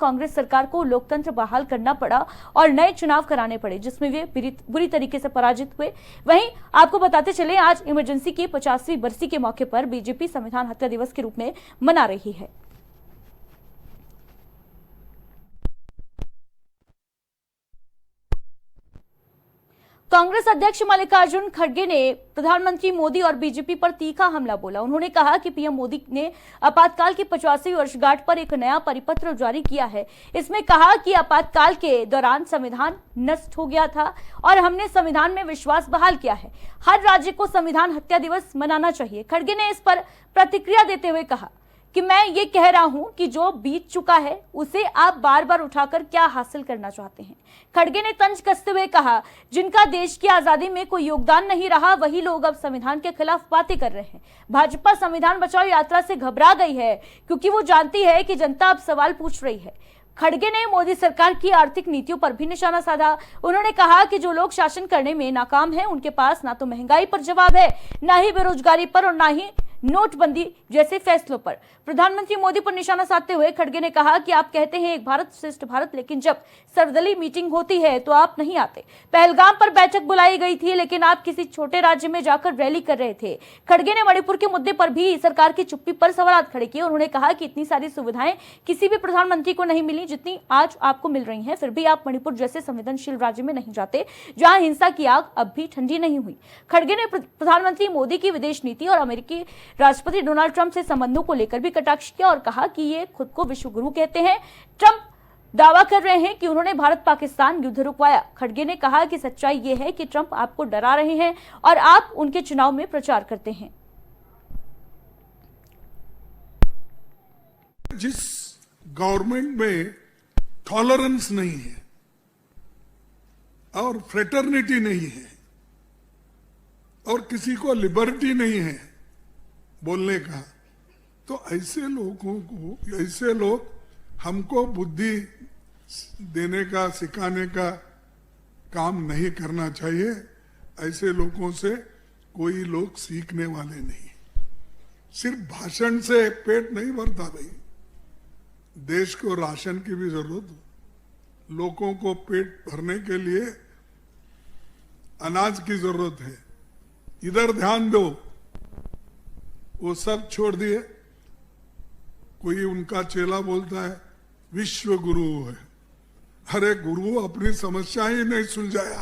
कांग्रेस सरकार को लोकतंत्र बहाल करना पड़ा और नए चुनाव कराने पड़े, जिसमें वे बुरी तरीके से पराजित हुए। वहीं आपको बताते चले, आज इमरजेंसी की 50वीं बरसी के मौके पर बीजेपी संविधान हत्या दिवस के रूप में मना रही है। कांग्रेस अध्यक्ष मल्लिकार्जुन खड़गे ने प्रधानमंत्री मोदी और बीजेपी पर तीखा हमला बोला। उन्होंने कहा कि पीएम मोदी ने आपातकाल की 50वीं वर्षगांठ पर एक नया परिपत्र जारी किया है। इसमें कहा कि आपातकाल के दौरान संविधान नष्ट हो गया था और हमने संविधान में विश्वास बहाल किया है। हर राज्य को संविधान हत्या दिवस मनाना चाहिए। खड़गे ने इस पर प्रतिक्रिया देते हुए कहा कि मैं ये कह रहा हूं कि जो बीत चुका है उसे आप बार बार उठाकर क्या हासिल करना चाहते हैं। खड़गे ने तंज कसते हुए कहा, जिनका देश की आजादी में कोई योगदान नहीं रहा वही लोग अब संविधान के खिलाफ बातें कर रहे हैं। भाजपा संविधान बचाओ यात्रा से घबरा गई है क्योंकि वो जानती है कि जनता अब सवाल पूछ रही है। खड़गे ने मोदी सरकार की आर्थिक नीतियों पर भी निशाना साधा। उन्होंने कहा कि जो लोग शासन करने में नाकाम हैं, उनके पास ना तो महंगाई पर जवाब है, ना ही बेरोजगारी पर और ना ही नोटबंदी जैसे फैसलों पर। प्रधानमंत्री मोदी पर निशाना साधते हुए खड़गे ने कहा कि आप कहते हैं एक भारत श्रेष्ठ भारत, लेकिन जब सर्वदलीय मीटिंग होती है तो आप नहीं आते। पहलगाम पर बैठक बुलाई गई थी लेकिन आप किसी छोटे राज्य में जाकर रैली कर रहे थे। खड़गे ने मणिपुर के मुद्दे पर भी सरकार की चुप्पी पर सवाल खड़े किए। उन्होंने कहा कि इतनी सारी सुविधाएं किसी भी प्रधानमंत्री को नहीं मिली जितनी आज आपको मिल रही हैं, फिर भी आप मणिपुर जैसे संवेदनशील राज्य में नहीं जाते जहां हिंसा की आग अब भी ठंडी नहीं हुई। खड़गे ने प्रधानमंत्री मोदी की विदेश नीति और अमेरिकी राष्ट्रपति डोनाल्ड ट्रंप से संबंधों को लेकर भी कटाक्ष किया और कहा कि ये खुद को विश्व गुरु कहते हैं। ट्रंप दावा कर रहे हैं कि उन्होंने भारत पाकिस्तान युद्ध रुकवाया। खड़गे ने कहा कि सच्चाई ये है कि ट्रंप आपको डरा रहे हैं और आप उनके चुनाव में प्रचार करते हैं। जिस गवर्नमेंट में टॉलरेंस नहीं है और फ्रेटर्निटी नहीं है और किसी को लिबर्टी नहीं है बोलने का, तो ऐसे लोगों को, ऐसे लोग हमको बुद्धि देने का, सिखाने का काम नहीं करना चाहिए। ऐसे लोगों से कोई लोग सीखने वाले नहीं। सिर्फ भाषण से पेट नहीं भरता भाई, देश को राशन की भी जरूरत है। लोगों को पेट भरने के लिए अनाज की जरूरत है। इधर ध्यान दो। वो सब छोड़ दिए। कोई उनका चेला बोलता है विश्व गुरु है। अरे गुरु अपनी समस्या ही नहीं सुलझाया।